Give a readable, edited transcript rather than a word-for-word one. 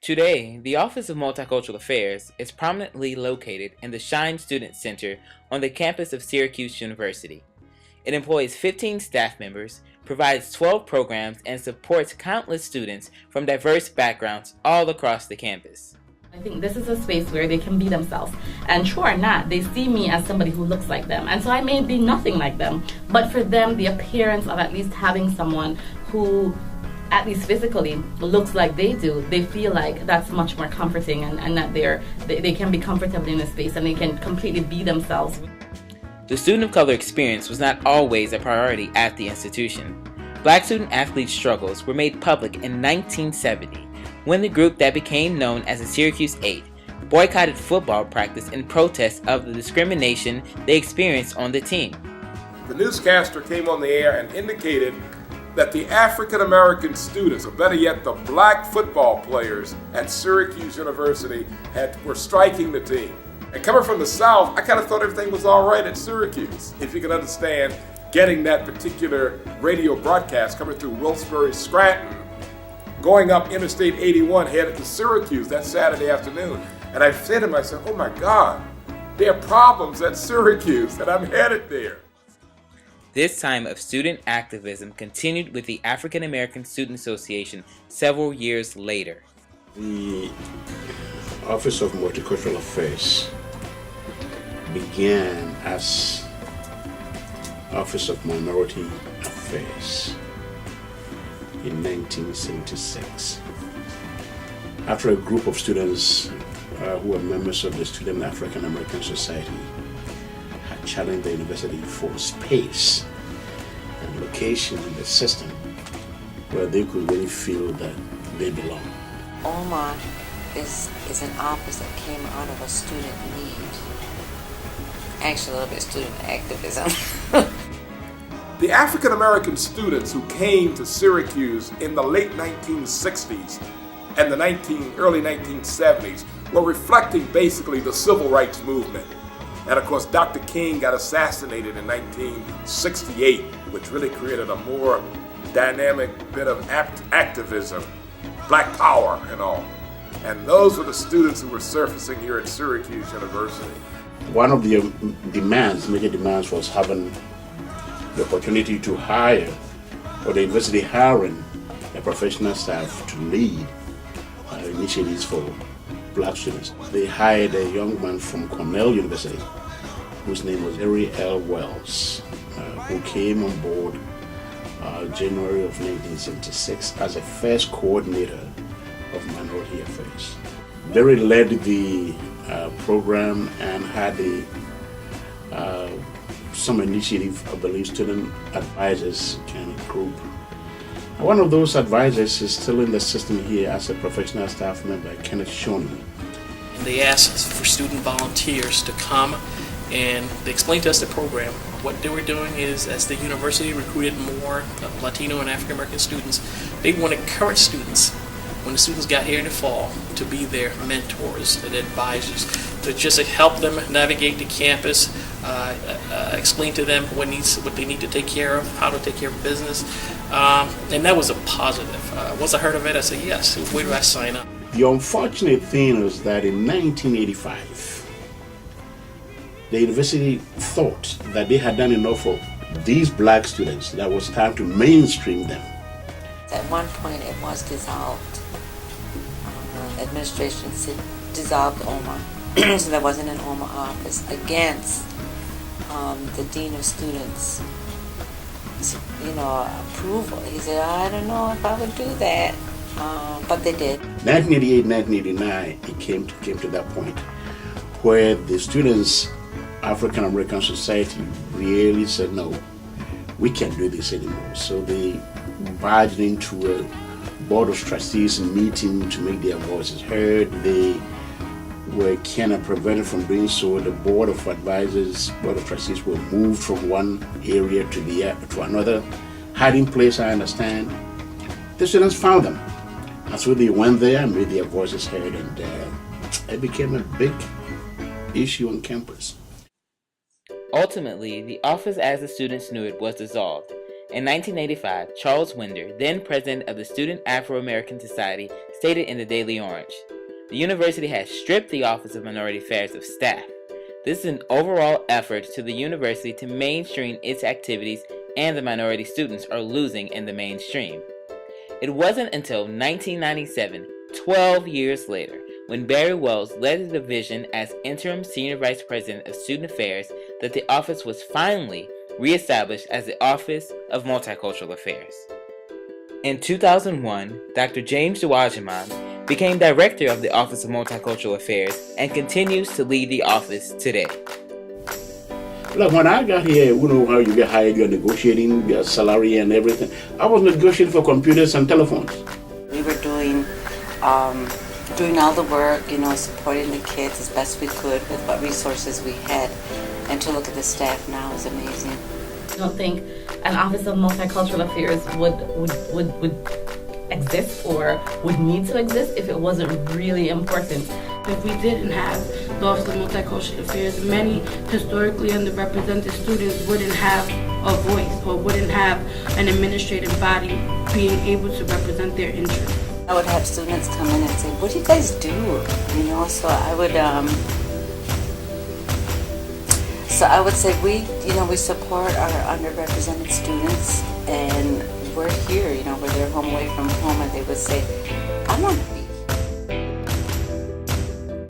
Today, the Office of Multicultural Affairs is prominently located in the Shine Student Center on the campus of Syracuse University. It employs 15 staff members, provides 12 programs, and supports countless students from diverse backgrounds all across the campus. I think this is a space where they can be themselves. And true or not, they see me as somebody who looks like them. And so I may be nothing like them. But for them, the appearance of at least having someone who, at least physically, looks like they do, they feel like that's much more comforting and that they can be comfortable in a space and they can completely be themselves. The student of color experience was not always a priority at the institution. Black student athlete struggles were made public in 1970 when the group that became known as the Syracuse 8 boycotted football practice in protest of the discrimination they experienced on the team. The newscaster came on the air and indicated that the African American students, or better yet, the black football players at Syracuse University were striking the team. And coming from the South, I kind of thought everything was all right at Syracuse. If you can understand getting that particular radio broadcast coming through Wilkes-Barre, Scranton, going up Interstate 81, headed to Syracuse that Saturday afternoon. And I said to myself, oh my God, there are problems at Syracuse, and I'm headed there. This time of student activism continued with the African American Student Association several years later. The Office of Multicultural Affairs began as Office of Minority Affairs in 1976. After a group of students who were members of the Student African American Society had challenged the university for space and location in the system where they could really feel that they belong. OMA is an office that came out of a student need. Actually, a little bit student activism. The African American students who came to Syracuse in the late 1960s and the early 1970s were reflecting basically the civil rights movement. And of course, Dr. King got assassinated in 1968, which really created a more dynamic bit of activism, black power and all. And those were the students who were surfacing here at Syracuse University. One of the major demands was having the opportunity to hire, or the university hiring a professional staff to lead initiatives for black students. They hired a young man from Cornell University whose name was Harry L. Wells, who came on board January of 1976 as a first coordinator of minority affairs. Larry led the program and had some initiative, I believe, student advisors kind of group. One of those advisors is still in the system here as a professional staff member, Kenneth Shoney. They asked for student volunteers to come and they explained to us the program. What they were doing is, as the university recruited more Latino and African American students, they wanted current students, when the students got here in the fall, to be their mentors and advisors, to just help them navigate the campus, explain to them what they need to take care of, how to take care of business, and that was a positive. Once I heard of it, I said, yes, where do I sign up? The unfortunate thing was that in 1985, the university thought that they had done enough for these black students, that was time to mainstream them. At one point it was dissolved. Administration dissolved OMA. So there wasn't an OMA office against the dean of students, approval. He said, I don't know if I would do that, but they did. 1988, 1989, it came to that point where the Students African American Society really said, no, we can't do this anymore. So they barged into a Board of Trustees meeting to make their voices heard. They were kind of prevented from doing so. The Board of Trustees were moved from one area to another hiding place, I understand. The students found them. And so they went there and made their voices heard, and it became a big issue on campus. Ultimately, the office as the students knew it was dissolved. In 1985, Charles Winder, then president of the Student Afro-American Society, stated in the Daily Orange, "The university has stripped the Office of Minority Affairs of staff. This is an overall effort to the university to mainstream its activities, and the minority students are losing in the mainstream." It wasn't until 1997, 12 years later, when Barry Wells led the division as interim senior vice president of student affairs, that the office was finally reestablished as the Office of Multicultural Affairs. In 2001, Dr. James Dewajimon became director of the Office of Multicultural Affairs and continues to lead the office today. Like when I got here, you know how you get hired, you're negotiating your salary and everything. I was negotiating for computers and telephones. We were doing all the work, supporting the kids as best we could with what resources we had. And to look at the staff now is amazing. I don't think an Office of Multicultural Affairs would exist or would need to exist if it wasn't really important. If we didn't have the Office of Multicultural Affairs, many historically underrepresented students wouldn't have a voice or wouldn't have an administrative body being able to represent their interests. I would have students come in and say, "What do you guys do?" So I would say we support our underrepresented students, and we're here, we're their home away from home, and they would say, "I want to be